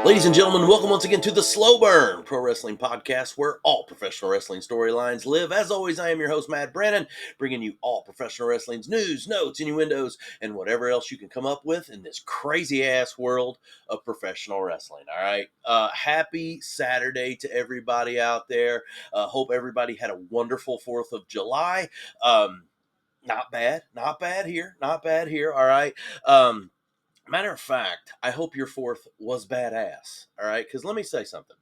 Ladies and gentlemen, welcome once again to the Slow Burn Pro Wrestling Podcast, where all professional wrestling storylines live. As always, I am your host, Matt Brennan, bringing you all professional wrestling's news, notes, innuendos, and whatever else you can come up with in this crazy-ass world of professional wrestling, all right? Happy Saturday to everybody out there. Hope everybody had a wonderful 4th of July. Not bad here, all right? Matter of fact, I hope your 4th was badass, all right? Because let me say something.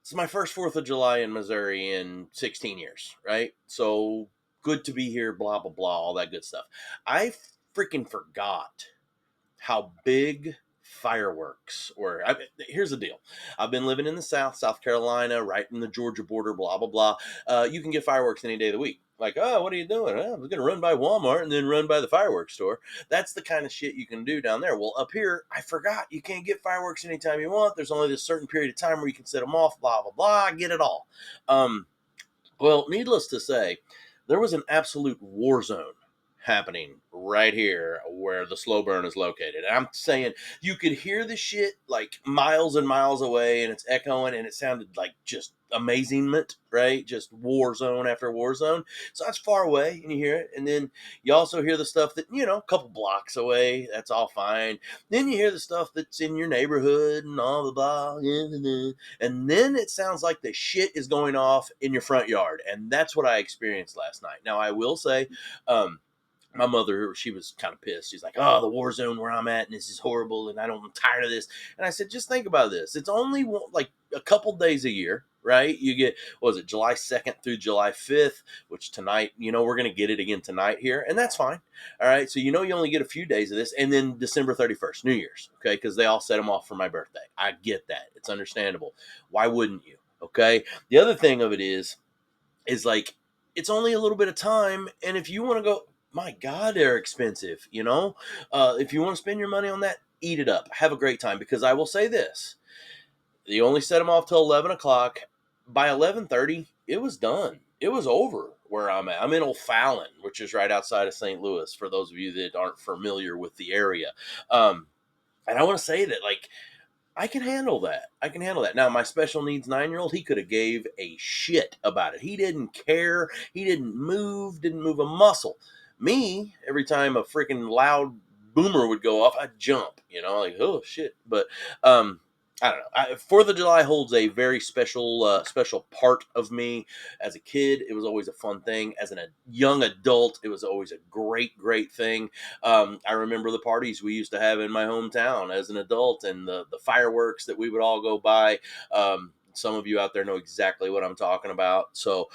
It's my first 4th of July in Missouri in 16 years, right? So good to be here, blah, blah, blah, all that good stuff. I freaking forgot how big fireworks were. Here's the deal. I've been living in the South Carolina, right in the Georgia border, blah, blah, blah. You can get fireworks any day of the week. Like, oh, what are you doing? Oh, I was going to run by Walmart and then run by the fireworks store. That's the kind of shit you can do down there. Well, up here, I forgot. You can't get fireworks anytime you want. There's only this certain period of time where you can set them off, blah, blah, blah. I get it all. Well, needless to say, there was an absolute war zone happening right here where the slow burn is located. And I'm saying you could hear the shit like miles and miles away, and it's echoing, and it sounded like just amazingment, right? Just war zone after war zone. So that's far away, and you hear it. And then you also hear the stuff that, a couple blocks away. That's all fine. Then you hear the stuff that's in your neighborhood and all the blah. And then it sounds like the shit is going off in your front yard. And that's what I experienced last night. Now, I will say, my mother, she was kind of pissed. She's like, oh, the war zone where I'm at, and this is horrible, and I'm tired of this. And I said, just think about this. It's only like a couple days a year, right? You get, July 2nd through July 5th, which tonight, we're going to get it again tonight here, and that's fine. All right, so you only get a few days of this, and then December 31st, New Year's, okay, because they all set them off for my birthday. I get that. It's understandable. Why wouldn't you, okay? The other thing of it is like, it's only a little bit of time, and if you want to go, my God, they're expensive, if you want to spend your money on that, eat it up. Have a great time, because I will say this. You only set them off till 11 o'clock. By 11:30, it was done. It was over where I'm at. I'm in O'Fallon, which is right outside of St. Louis, for those of you that aren't familiar with the area. And I want to say that, like, I can handle that. Now, my special needs 9-year-old, he could have gave a shit about it. He didn't care. He didn't move a muscle. Me, every time a freaking loud boomer would go off, I'd jump, like, oh shit. But I don't know. 4th of July holds a very special part of me. As a kid, it was always a fun thing. As a young adult, it was always a great thing. I remember the parties we used to have in my hometown as an adult, and the fireworks that we would all go by. Some of you out there know exactly what I'm talking about. So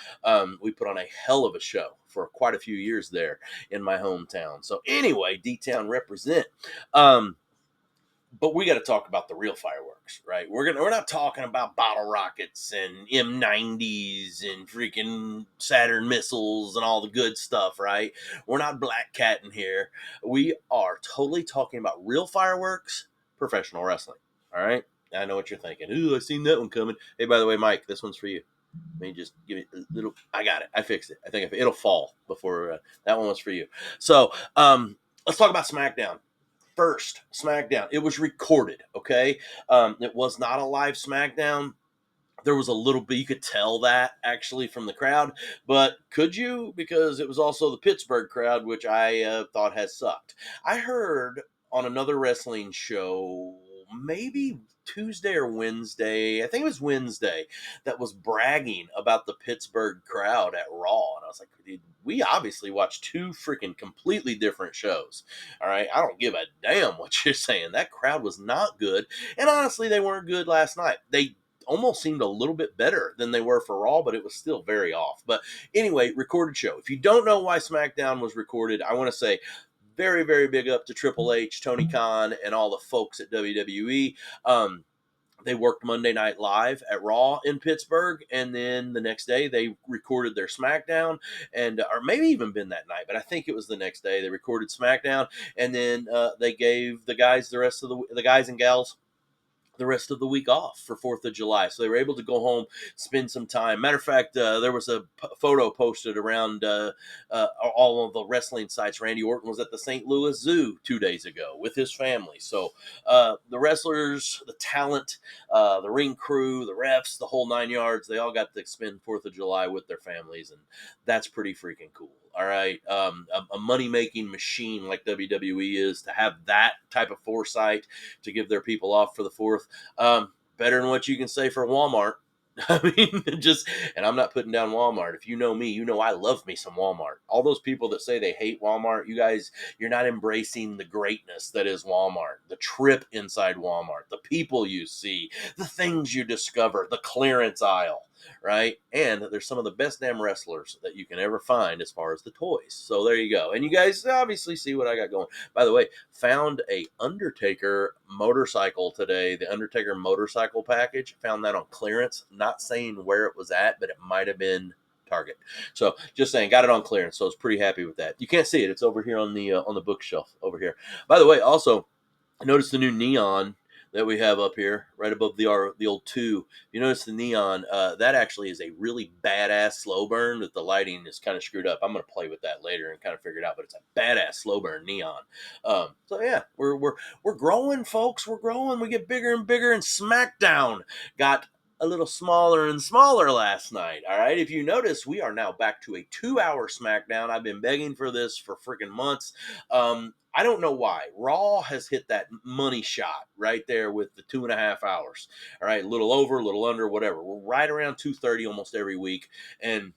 we put on a hell of a show for quite a few years there in my hometown. So anyway, D-Town represent. But we got to talk about the real fireworks, right? We're not talking about bottle rockets and M90s and freaking Saturn missiles and all the good stuff, right? We're not black catting here. We are totally talking about real fireworks, professional wrestling. All right. I know what you're thinking. Ooh, I seen that one coming. Hey, by the way, Mike, this one's for you. Let me just give it a little. I got it. I fixed it. I think it'll fall before that one was for you. So let's talk about SmackDown. First SmackDown. It was recorded, okay? It was not a live SmackDown. There was a little bit, you could tell that actually from the crowd, but could you? Because it was also the Pittsburgh crowd, which I thought has sucked. I heard on another wrestling show, maybe Tuesday or Wednesday, I think it was Wednesday, that was bragging about the Pittsburgh crowd at Raw. And I was like, dude, we obviously watched two freaking completely different shows. All right. I don't give a damn what you're saying. That crowd was not good. And honestly, they weren't good last night. They almost seemed a little bit better than they were for Raw, but it was still very off. But anyway, recorded show. If you don't know why SmackDown was recorded, I want to say very, very big up to Triple H, Tony Khan, and all the folks at WWE. They worked Monday Night Live at Raw in Pittsburgh, and then the next day they recorded their SmackDown, and or maybe even been that night, but I think it was the next day they recorded SmackDown, and then they gave the guys, the rest of the guys and gals, the rest of the week off for 4th of July. So they were able to go home, spend some time. Matter of fact, there was a photo posted around all of the wrestling sites. Randy Orton was at the St. Louis Zoo 2 days ago with his family. So the wrestlers, the talent, the ring crew, the refs, the whole 9 yards, they all got to spend 4th of July with their families. And that's pretty freaking cool. All right. A money-making machine like WWE is, to have that type of foresight to give their people off for the 4th. Better than what you can say for Walmart. I mean, just, and I'm not putting down Walmart. If you know me, you know I love me some Walmart. All those people that say they hate Walmart, you guys, you're not embracing the greatness that is Walmart, the trip inside Walmart, the people you see, the things you discover, the clearance aisle, right? And there's some of the best damn wrestlers that you can ever find as far as the toys. So there you go. And you guys obviously see what I got going. By the way, found a Undertaker motorcycle today, the Undertaker motorcycle package. Found that on clearance. Not saying where it was at, but it might have been Target. So just saying, got it on clearance. So I was pretty happy with that. You can't see it. It's over here on the bookshelf over here. By the way, also, I noticed the new neon that we have up here, right above the old 2. You notice the neon, that actually is a really badass slow burn. That the lighting is kind of screwed up. I'm going to play with that later and kind of figure it out, but it's a badass slow burn neon. So yeah, we're growing, folks. We're growing. We get bigger and bigger. And SmackDown got a little smaller and smaller last night. All right, if you notice, we are now back to a 2-hour SmackDown. I've been begging for this for freaking months. I don't know why. Raw has hit that money shot right there with the 2.5 hours. All right, a little over, a little under, whatever. We're right around 2:30 almost every week, and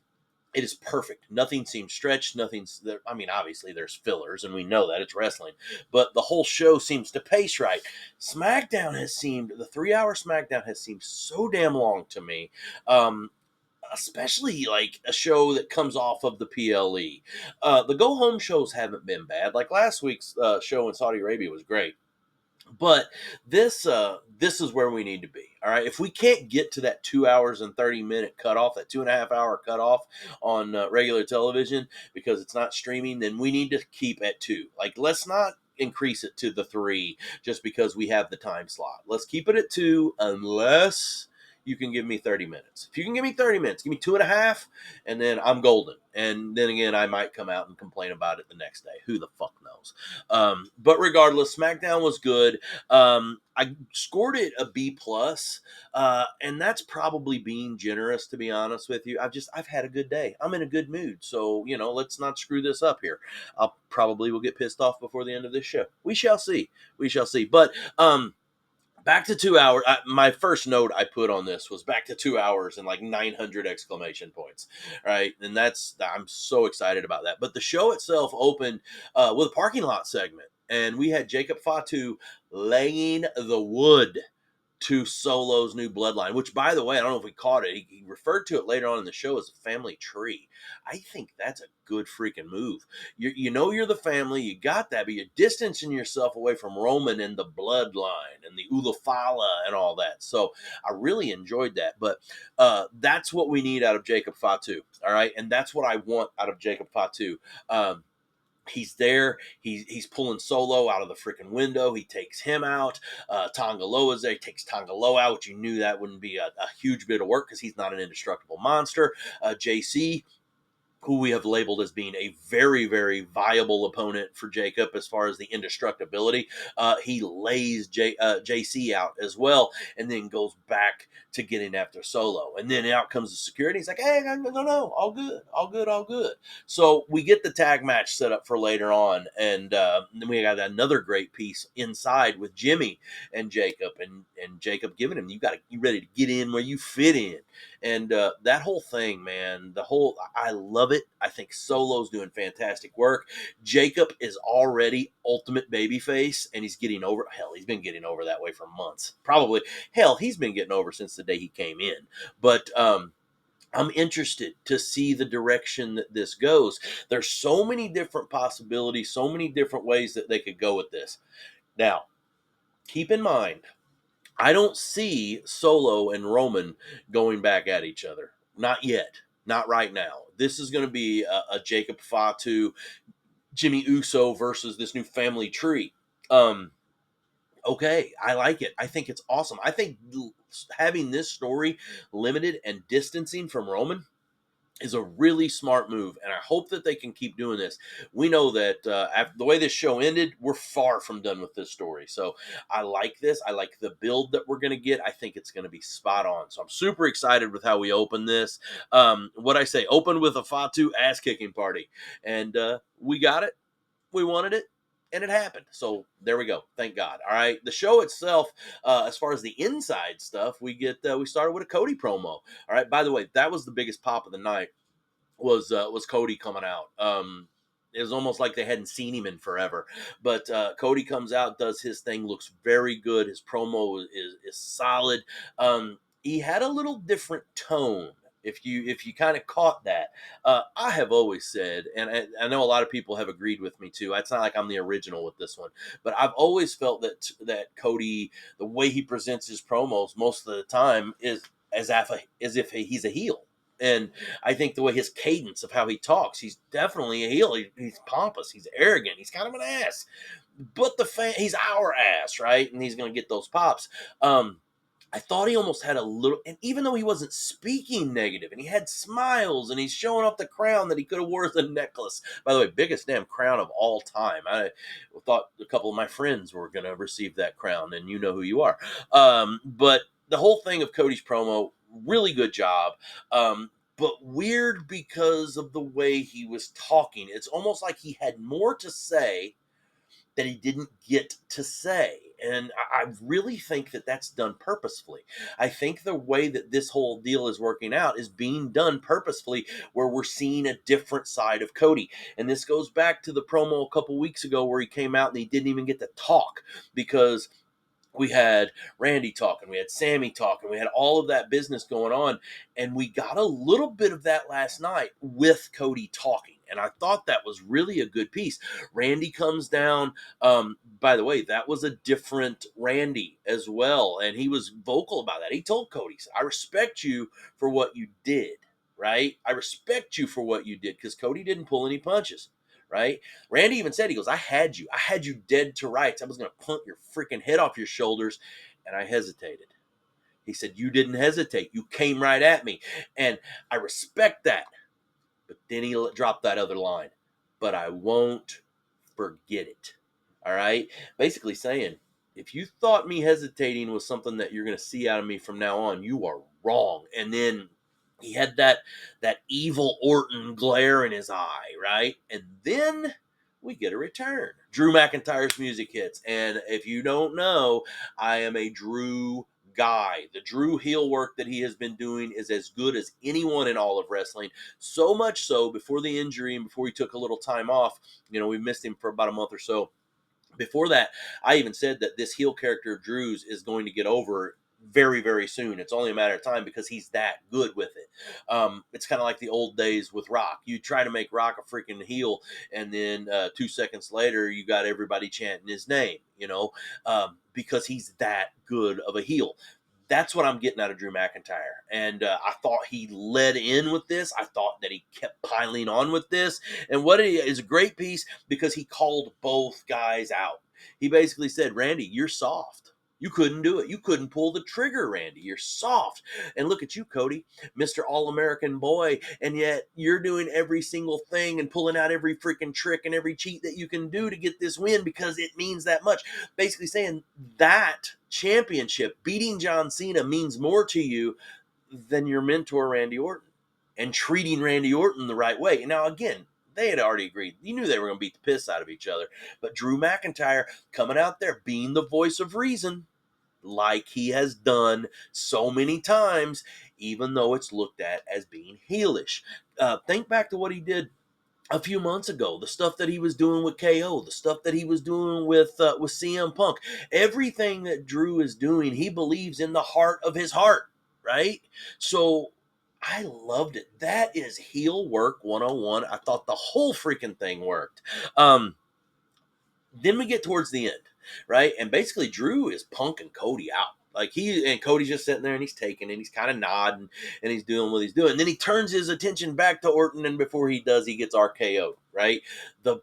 it is perfect. Nothing seems stretched. Nothing's there. I mean, obviously there's fillers, and we know that it's wrestling, but the whole show seems to pace right. The 3-hour SmackDown has seemed so damn long to me. Especially like a show that comes off of the PLE. The go home shows haven't been bad. Like last week's show in Saudi Arabia was great. But this is where we need to be. All right. If we can't get to that 2 hours and 30-minute cutoff, that 2.5 hour cutoff on regular television because it's not streaming, then we need to keep at 2. Like, let's not increase it to the 3 just because we have the time slot. Let's keep it at 2 unless you can give me 30 minutes. If you can give me 30 minutes, give me 2.5, and then I'm golden. And then again, I might come out and complain about it the next day. Who the fuck knows? But regardless, SmackDown was good. I scored it a B plus, and that's probably being generous, to be honest with you. I've had a good day. I'm in a good mood, so let's not screw this up here. I'll probably will get pissed off before the end of this show. We shall see. We shall see. But back to 2 hours. My first note I put on this was back to 2 hours and like 900 exclamation points. Right. And I'm so excited about that. But the show itself opened with a parking lot segment. And we had Jacob Fatu laying the wood to Solo's new bloodline, which, by the way, I don't know if we caught it. He referred to it later on in the show as a family tree. I think that's a good freaking move. You're the family, you got that, but you're distancing yourself away from Roman and the bloodline and the Ulafala and all that. So I really enjoyed that. But that's what we need out of Jacob Fatu. All right. And that's what I want out of Jacob Fatu. He's there. He's pulling Solo out of the freaking window. He takes him out. Tongaloa's there. He takes Tongaloa out, which you knew that wouldn't be a huge bit of work because he's not an indestructible monster. JC, who we have labeled as being a very, very viable opponent for Jacob as far as the indestructibility. He lays JC out as well and then goes back to getting after Solo. And then out comes the security. He's like, hey, no, all good, all good, all good. So we get the tag match set up for later on. And then we got another great piece inside with Jimmy and Jacob. And Jacob giving him, you ready to get in where you fit in. And that whole thing, man, I love it. I think Solo's doing fantastic work. Jacob is already ultimate babyface, and he's getting over. Hell, he's been getting over that way for months. Probably, hell, he's been getting over since the day he came in. But I'm interested to see the direction that this goes. There's so many different possibilities, so many different ways that they could go with this. Now, keep in mind, I don't see Solo and Roman going back at each other. Not yet. Not right now. This is going to be a Jacob Fatu, Jimmy Uso versus this new family tree. Okay, I like it. I think it's awesome. I think having this story limited and distancing from Roman is a really smart move, and I hope that they can keep doing this. We know that after the way this show ended, we're far from done with this story. So I like this. I like the build that we're going to get. I think it's going to be spot on. So I'm super excited with how we open this. What I say, open with a Fatu ass kicking party, and we got it. We wanted it. And it happened. So there we go. Thank God. All right. The show itself, as far as the inside stuff, we started with a Cody promo. All right. By the way, that was the biggest pop of the night was Cody coming out. It was almost like they hadn't seen him in forever. But Cody comes out, does his thing, looks very good. His promo is solid. He had a little different tone. If you kind of caught that, I have always said, and I know a lot of people have agreed with me too. It's not like I'm the original with this one, but I've always felt that Cody, the way he presents his promos most of the time, is as if he's a heel. And I think the way his cadence of how he talks, he's definitely a heel. He's pompous. He's arrogant. He's kind of an ass. But he's our ass, right? And he's going to get those pops. I thought he almost had a little, and even though he wasn't speaking negative, and he had smiles, and he's showing off the crown that he could have wore as a necklace. By the way, biggest damn crown of all time. I thought a couple of my friends were going to receive that crown, and you know who you are. But the whole thing of Cody's promo, really good job. But weird because of the way he was talking. It's almost like he had more to say that he didn't get to say. And I really think that that's done purposefully. I think the way that this whole deal is working out is being done purposefully, where we're seeing a different side of Cody. And this goes back to the promo a couple weeks ago where he came out and he didn't even get to talk because we had Randy talking, we had Sammy talking, we had all of that business going on, and we got a little bit of that last night with Cody talking. And I thought that was really a good piece. Randy comes down. By the way, that was a different Randy as well. And he was vocal about that. He told Cody, I respect you for what you did, right? I respect you for what you did, because Cody didn't pull any punches, right? Randy even said, he goes, I had you dead to rights. I was going to punt your freaking head off your shoulders. And I hesitated. He said, you didn't hesitate. You came right at me. And I respect that. But then he dropped that other line. But I won't forget it. All right. Basically saying, if you thought me hesitating was something that you're going to see out of me from now on, you are wrong. And then he had that evil Orton glare in his eye, right? And then we get a return. Drew McIntyre's music hits. And if you don't know, I am a Drew guy. The Drew heel work that he has been doing is as good as anyone in all of wrestling. So much so, before the injury and before he took a little time off, we missed him for about a month or so. Before that, I even said that this heel character of Drew's is going to get over very, very soon. It's only a matter of time because he's that good with it. It's kind of like the old days with Rock. You try to make Rock a freaking heel, and then 2 seconds later, you got everybody chanting his name, because he's that good of a heel. That's what I'm getting out of Drew McIntyre. And I thought he led in with this. I thought that he kept piling on with this. And what is a great piece, because he called both guys out. He basically said, Randy, you're soft. You couldn't do it. You couldn't pull the trigger, Randy. You're soft. And look at you, Cody, Mr. All-American boy. And yet you're doing every single thing and pulling out every freaking trick and every cheat that you can do to get this win because it means that much. Basically saying that championship, beating John Cena, means more to you than your mentor, Randy Orton, and treating Randy Orton the right way. Now, again, they had already agreed. You knew they were going to beat the piss out of each other. But Drew McIntyre coming out there, being the voice of reason, like he has done so many times, even though it's looked at as being heelish. Think back to what he did a few months ago, the stuff that he was doing with KO, the stuff that he was doing with CM Punk. Everything that Drew is doing, he believes in the heart of his heart, right? So I loved it. That is heel work 101. I thought the whole freaking thing worked. Then we get towards the end, right? And basically Drew is punking Cody out. Like Cody's just sitting there and he's taking and he's kind of nodding and he's doing what he's doing. And then he turns his attention back to Orton, and before he does, he gets RKO'd, right? The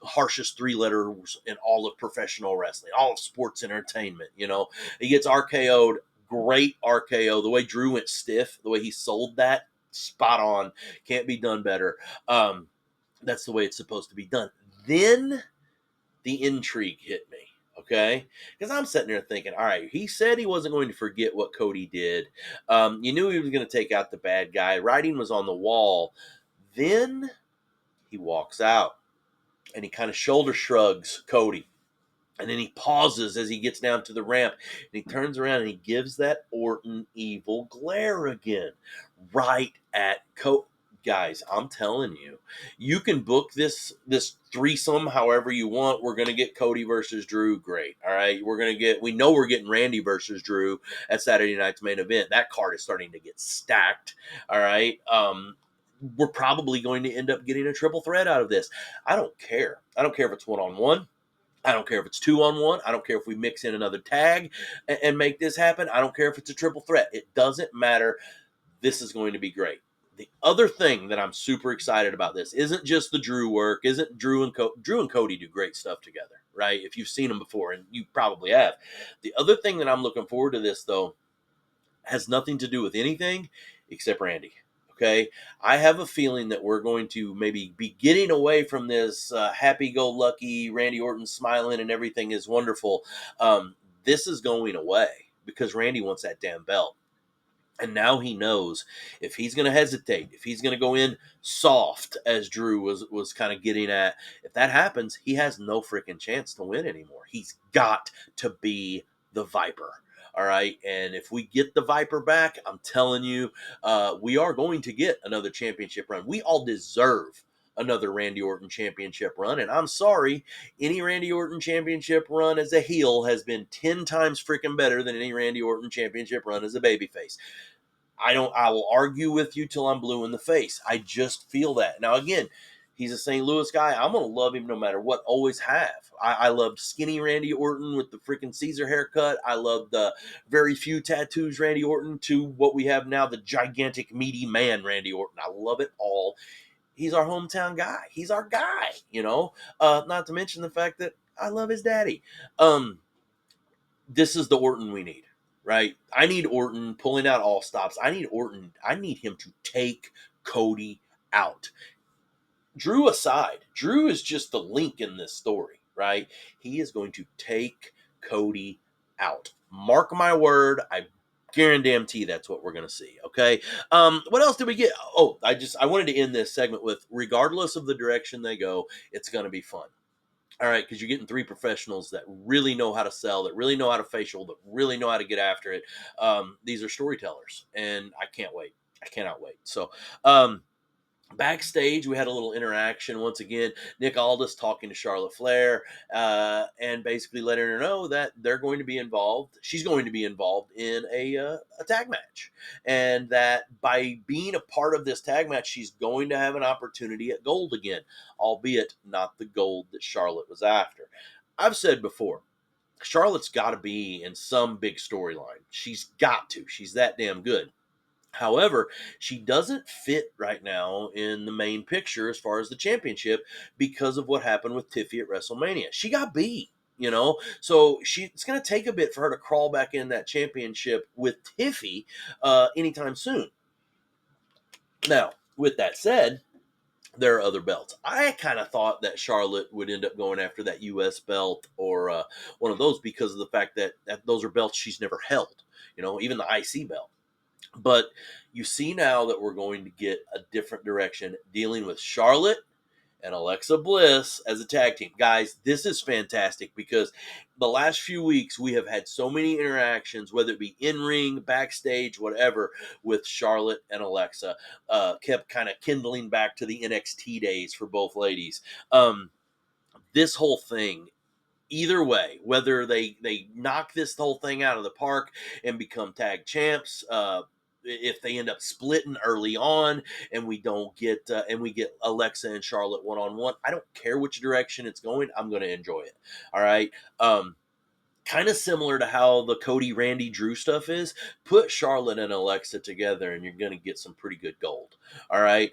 harshest 3 letters in all of professional wrestling, all of sports entertainment. He gets RKO'd. Great RKO. The way Drew went stiff, the way he sold that, spot on. Can't be done better. That's the way it's supposed to be done. Then the intrigue hit me. Okay, because I'm sitting there thinking, all right, he said he wasn't going to forget what Cody did. You knew he was going to take out the bad guy. Writing was on the wall. Then he walks out and he kind of shoulder shrugs Cody. And then he pauses as he gets down to the ramp. And he turns around and he gives that Orton evil glare again. Right at Cody. Guys, I'm telling you, you can book this threesome however you want. We're gonna get Cody versus Drew. Great. All right. We know we're getting Randy versus Drew at Saturday night's main event. That card is starting to get stacked. All right. We're probably going to end up getting a triple threat out of this. I don't care. I don't care if it's 1-on-1. I don't care if it's 2-on-1. I don't care if we mix in another tag and make this happen. I don't care if it's a triple threat. It doesn't matter. This is going to be great. The other thing that I'm super excited about this isn't just the Drew work. Isn't Drew and Cody do great stuff together, right? If you've seen them before, and you probably have. The other thing that I'm looking forward to this, though, has nothing to do with anything except Randy. Okay, I have a feeling that we're going to maybe be getting away from this happy-go-lucky Randy Orton smiling and everything is wonderful. This is going away because Randy wants that damn belt. And now he knows if he's going to hesitate, if he's going to go in soft, as Drew was kind of getting at, if that happens, he has no freaking chance to win anymore. He's got to be the Viper. All right. And if we get the Viper back, I'm telling you, we are going to get another championship run. We all deserve another Randy Orton championship run. And I'm sorry, any Randy Orton championship run as a heel has been 10 times freaking better than any Randy Orton championship run as a babyface. I will argue with you till I'm blue in the face. I just feel that. Now, again, he's a St. Louis guy. I'm going to love him no matter what. Always have. I loved skinny Randy Orton with the freaking Caesar haircut. I loved the very few tattoos Randy Orton to what we have now, the gigantic meaty man Randy Orton. I love it all. He's our hometown guy. He's our guy, not to mention the fact that I love his daddy. This is the Orton we need. Right? I need Orton pulling out all stops. I need him to take Cody out. Drew aside, Drew is just the link in this story, right? He is going to take Cody out. Mark my word, I guarantee that's what we're going to see, okay? What else did we get? Oh, I wanted to end this segment with, regardless of the direction they go, it's going to be fun. All right, because you're getting 3 professionals that really know how to sell, that really know how to facial, that really know how to get after it. These are storytellers, and I can't wait. I cannot wait. So, backstage, we had a little interaction. Once again, Nick Aldis talking to Charlotte Flair and basically letting her know that they're going to be involved. She's going to be involved in a tag match. And that by being a part of this tag match, she's going to have an opportunity at gold again, albeit not the gold that Charlotte was after. I've said before, Charlotte's got to be in some big storyline. She's got to. She's that damn good. However, she doesn't fit right now in the main picture as far as the championship because of what happened with Tiffy at WrestleMania. She got beat, so it's going to take a bit for her to crawl back in that championship with Tiffy anytime soon. Now, with that said, there are other belts. I kind of thought that Charlotte would end up going after that U.S. belt or one of those because of the fact that those are belts she's never held, even the IC belt. But you see now that we're going to get a different direction dealing with Charlotte and Alexa Bliss as a tag team. Guys, this is fantastic because the last few weeks we have had so many interactions, whether it be in-ring, backstage, whatever, with Charlotte and Alexa. Kept kind of kindling back to the NXT days for both ladies. This whole thing, either way, whether they knock this whole thing out of the park and become tag champs, if they end up splitting early on and we don't get and we get Alexa and Charlotte one-on-one, I don't care which direction it's going. I'm going to enjoy it. All right. Kind of similar to how the Cody, Randy, Drew stuff is. Put Charlotte and Alexa together and you're going to get some pretty good gold. All right.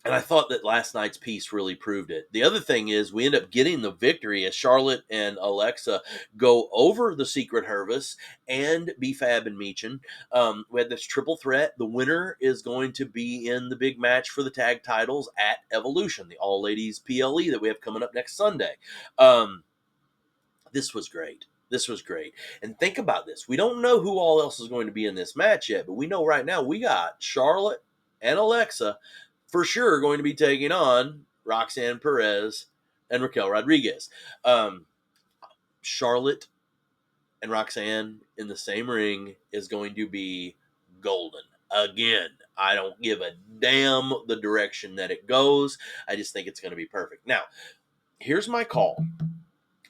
And I thought that last night's piece really proved it. The other thing is we end up getting the victory as Charlotte and Alexa go over the Secret Hervis and B-Fab and Meechin. We had this triple threat. The winner is going to be in the big match for the tag titles at Evolution, the all-ladies PLE that we have coming up next Sunday. This was great. This was great. And think about this. We don't know who all else is going to be in this match yet, but we know right now we got Charlotte and Alexa for sure going to be taking on Roxanne Perez and Raquel Rodriguez. Charlotte and Roxanne in the same ring is going to be golden. Again, I don't give a damn the direction that it goes. I just think it's going to be perfect. Now, here's my call.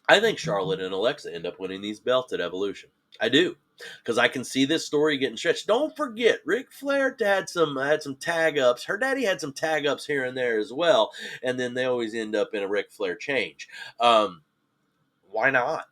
I think Charlotte and Alexa end up winning these belts at Evolution. I do, because I can see this story getting stretched. Don't forget, Ric Flair had some tag ups. Her daddy had some tag ups here and there as well, and then they always end up in a Ric Flair change. Why not?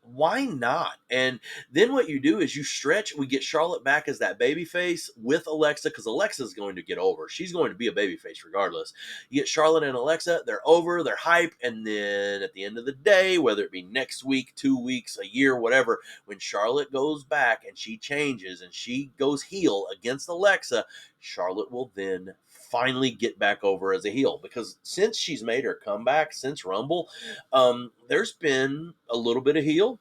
Why not? And then what you do is you stretch. We get Charlotte back as that baby face with Alexa, because Alexa's going to get over. She's going to be a baby face regardless. You get Charlotte and Alexa, they're over, they're hype, and then at the end of the day, whether it be next week, 2 weeks, a year, whatever, when Charlotte goes back and she changes and she goes heel against Alexa, Charlotte will then finally get back over as a heel, because since she's made her comeback since Rumble, there's been a little bit of heel,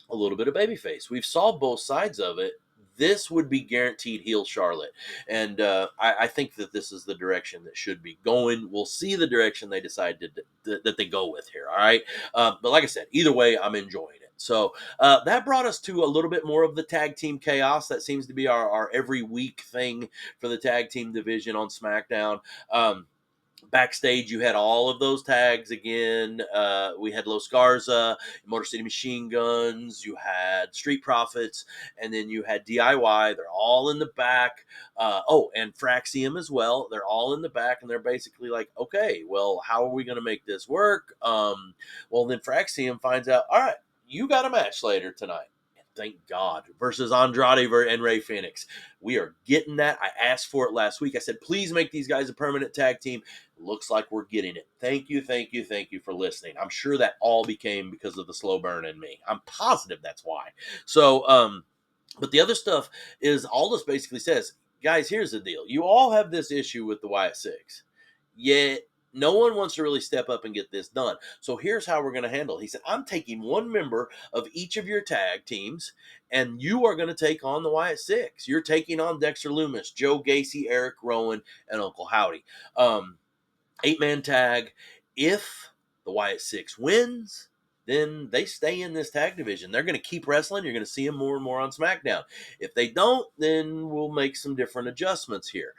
a little bit of babyface. We've saw both sides of it. This would be guaranteed heel Charlotte. And I think that this is the direction that should be going. We'll see the direction they decide that they go with here. All right. But like I said, either way, I'm enjoying it. So that brought us to a little bit more of the tag team chaos. That seems to be our every week thing for the tag team division on SmackDown. Backstage, you had all of those tags again. We had Los Garza, Motor City Machine Guns, you had Street Profits, and then you had DIY. They're all in the back. And Fraxium as well. They're all in the back, and they're basically like, okay, well, how are we going to make this work? Then Fraxium finds out, all right, you got a match later tonight. Thank God, versus Andrade and Rey Fenix. We are getting that. I asked for it last week. I said, please make these guys a permanent tag team. Looks like we're getting it. Thank you for listening. I'm sure that all became because of the slow burn in me. I'm positive that's why. So, but the other stuff is Aldous basically says, guys, here's the deal. You all have this issue with the Wyatt Six, yet no one wants to really step up and get this done. So here's how we're going to handle it. He said, I'm taking one member of each of your tag teams, and you are going to take on the Wyatt Six. You're taking on Dexter Lumis, Joe Gacy, Eric Rowan, and Uncle Howdy. 8-man tag. If the Wyatt Six wins, then they stay in this tag division. They're going to keep wrestling. You're going to see them more and more on SmackDown. If they don't, then we'll make some different adjustments here.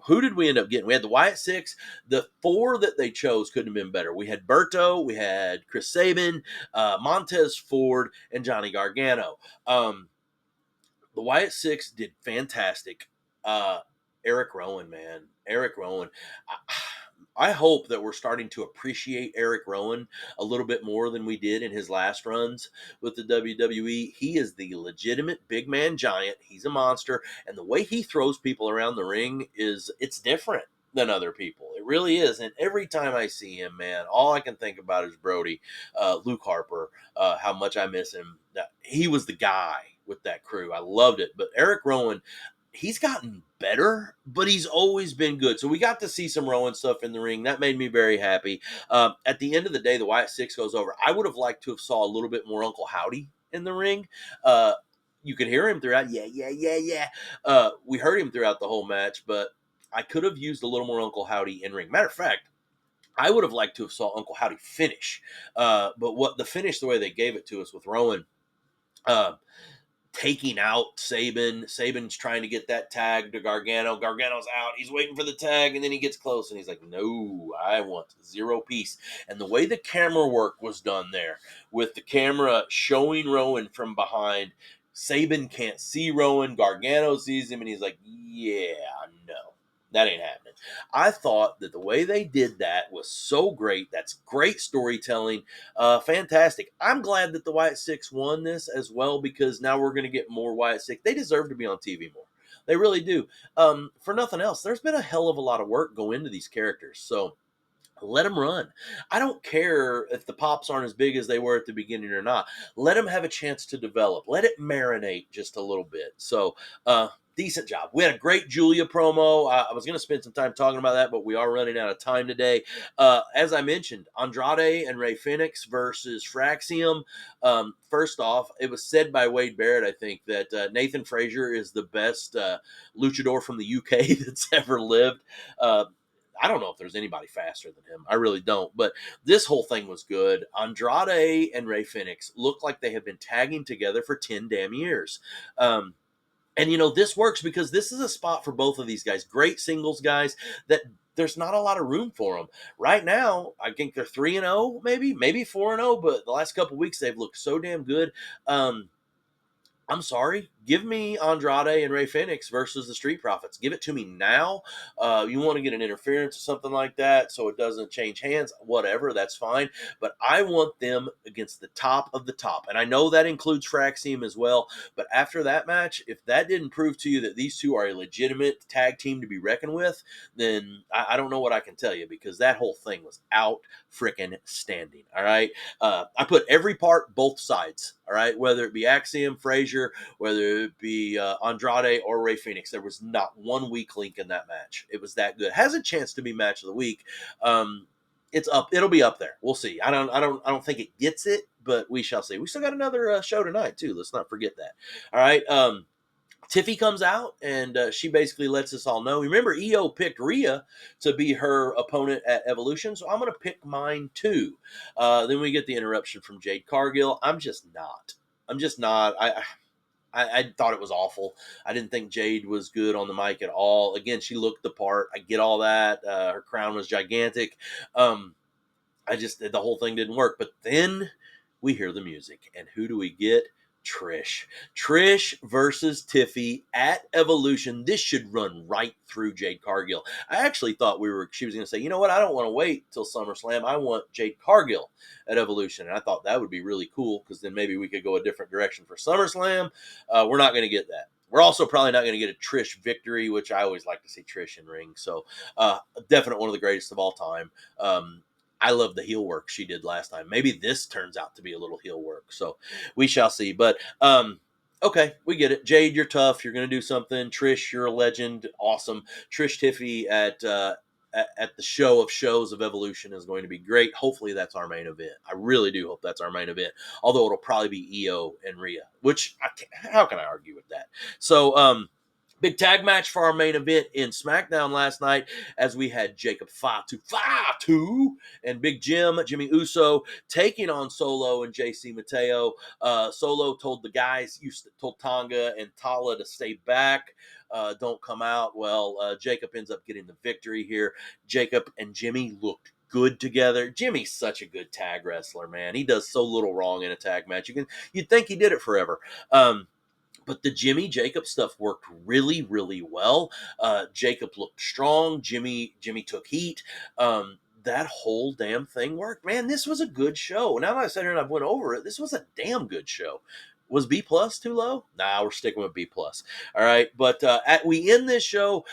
Who did we end up getting? We had the Wyatt Six. The 4 that they chose couldn't have been better. We had Berto, we had Chris Sabin, Montez Ford, and Johnny Gargano. The Wyatt Six did fantastic. Eric Rowan, man. Eric Rowan. I hope that we're starting to appreciate Eric Rowan a little bit more than we did in his last runs with the WWE. He is the legitimate big man giant. He's a monster. And the way he throws people around the ring it's different than other people. It really is. And every time I see him, man, all I can think about is Brody, Luke Harper, how much I miss him. He was the guy with that crew. I loved it. But Eric Rowan, he's gotten better, but he's always been good. So we got to see some Rowan stuff in the ring. That made me very happy. At the end of the day, the Wyatt Six goes over. I would have liked to have saw a little bit more Uncle Howdy in the ring. You could hear him throughout. Yeah. We heard him throughout the whole match, but I could have used a little more Uncle Howdy in ring. Matter of fact, I would have liked to have saw Uncle Howdy finish. But what the finish, the way they gave it to us with Rowan, taking out Sabin. Sabin's trying to get that tag to Gargano. Gargano's out. He's waiting for the tag, and then he gets close, and he's like, no, I want 0 piece. And the way the camera work was done there, with the camera showing Rowan from behind, Sabin can't see Rowan. Gargano sees him, and he's like, yeah, no. That ain't happening. I thought that the way they did that was so great. That's great storytelling. Fantastic. I'm glad that the Wyatt Six won this as well, because now we're going to get more Wyatt Six. They deserve to be on TV more. They really do. For nothing else, there's been a hell of a lot of work go into these characters. So let them run. I don't care if the pops aren't as big as they were at the beginning or not. Let them have a chance to develop. Let it marinate just a little bit. So, decent job. We had a great Julia promo. I was going to spend some time talking about that, but we are running out of time today. As I mentioned, Andrade and Rey Fenix versus Fraxium. First off, it was said by Wade Barrett, I think, that Nathan Frazier is the best luchador from the UK that's ever lived. I don't know if there's anybody faster than him. I really don't. But this whole thing was good. Andrade and Rey Fenix look like they have been tagging together for 10 damn years. And, this works because this is a spot for both of these guys. Great singles guys that there's not a lot of room for them. Right now, I think they're 3-0, maybe 4-0, but the last couple weeks they've looked so damn good. I'm sorry. Give me Andrade and Rey Fenix versus the Street Profits. Give it to me now. You want to get an interference or something like that so it doesn't change hands, whatever, that's fine. But I want them against the top of the top. And I know that includes Fraxium as well. But after that match, if that didn't prove to you that these two are a legitimate tag team to be reckoned with, then I don't know what I can tell you, because that whole thing was out freaking standing. All right. I put every part, both sides. All right. Whether it be Axiom, Frazier, whether it be Andrade or Rey Fenix, there was not one weak link in that match. It was that good. Has a chance to be match of the week. It's up. It'll be up there. We'll see. I don't think it gets it, but we shall see. We still got another show tonight too. Let's not forget that. All right. Tiffy comes out and she basically lets us all know. Remember, EO picked Rhea to be her opponent at Evolution, so I'm going to pick mine too. Then we get the interruption from Jade Cargill. I'm just not. I thought it was awful. I didn't think Jade was good on the mic at all. Again, she looked the part. I get all that. Her crown was gigantic. The whole thing didn't work. But then we hear the music, and who do we get? Trish versus Tiffy at Evolution. This should run right through Jade Cargill. I actually thought she was going to say, you know what? I don't want to wait till SummerSlam. I want Jade Cargill at Evolution. And I thought that would be really cool, because then maybe we could go a different direction for SummerSlam. We're not going to get that. We're also probably not going to get a Trish victory, which I always like to see Trish in ring. So definitely one of the greatest of all time. I love the heel work she did last time. Maybe this turns out to be a little heel work. So we shall see. But okay, we get it. Jade, you're tough. You're going to do something. Trish, you're a legend. Awesome. Trish Tiffy at the show of shows of Evolution is going to be great. Hopefully that's our main event. I really do hope that's our main event. Although it'll probably be EO and Rhea, which how can I argue with that? So big tag match for our main event in SmackDown last night, as we had Jacob Fatu and Big Jimmy Uso, taking on Solo and JC Mateo. Solo told the guys, told Tonga and Tala to stay back. Don't come out. Well, Jacob ends up getting the victory here. Jacob and Jimmy looked good together. Jimmy's such a good tag wrestler, man. He does so little wrong in a tag match. You'd think he did it forever. But the Jimmy Jacob stuff worked really, really well. Jacob looked strong. Jimmy took heat. That whole damn thing worked. Man, this was a good show. Now that I sat here and I went over it, this was a damn good show. Was B+ too low? Nah, we're sticking with B+. All right, but we end this show.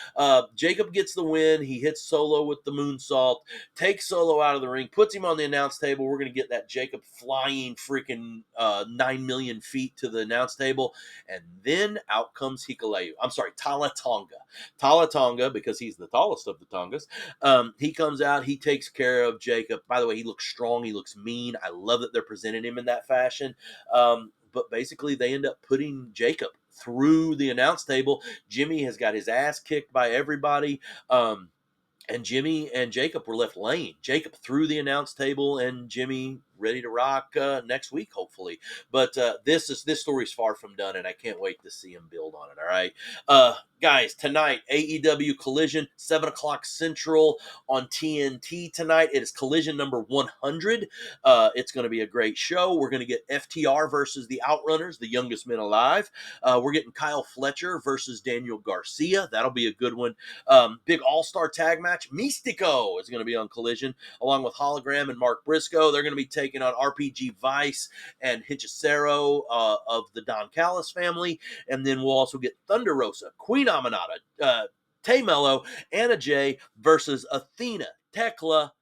Jacob gets the win. He hits Solo with the moonsault, takes Solo out of the ring, puts him on the announce table. We're going to get that Jacob flying freaking 9 million feet to the announce table. And then out comes Tala Tonga, because he's the tallest of the Tongas. He comes out. He takes care of Jacob. By the way, he looks strong. He looks mean. I love that they're presenting him in that fashion. But basically they end up putting Jacob through the announce table. Jimmy has got his ass kicked by everybody. And Jimmy and Jacob were left laying. Jacob through the announce table, and Jimmy ready to rock next week, hopefully. But this story's far from done, and I can't wait to see him build on it. All right, guys, tonight AEW Collision, 7:00 Central on TNT tonight. It is Collision number 100. It's going to be a great show. We're going to get FTR versus the Outrunners, the youngest men alive. We're getting Kyle Fletcher versus Daniel Garcia. That'll be a good one. Big all-star tag match. Mystico is going to be on Collision, along with Hologram and Mark Briscoe. They're going to be taking taking on RPG Vice and Hechicero of the Don Callis family. And then we'll also get Thunder Rosa, Queen Aminata, Tay Mello, Anna Jay versus Athena, Tekla,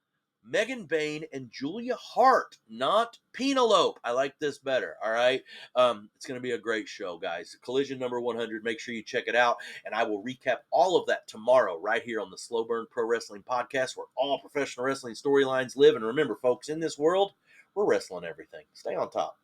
Megan Bain, and Julia Hart, not Penelope. I like this better. All right. It's going to be a great show, guys. Collision number 100. Make sure you check it out. And I will recap all of that tomorrow right here on the Slow Burn Pro Wrestling Podcast, where all professional wrestling storylines live. And remember, folks, in this world, we're wrestling everything. Stay on top.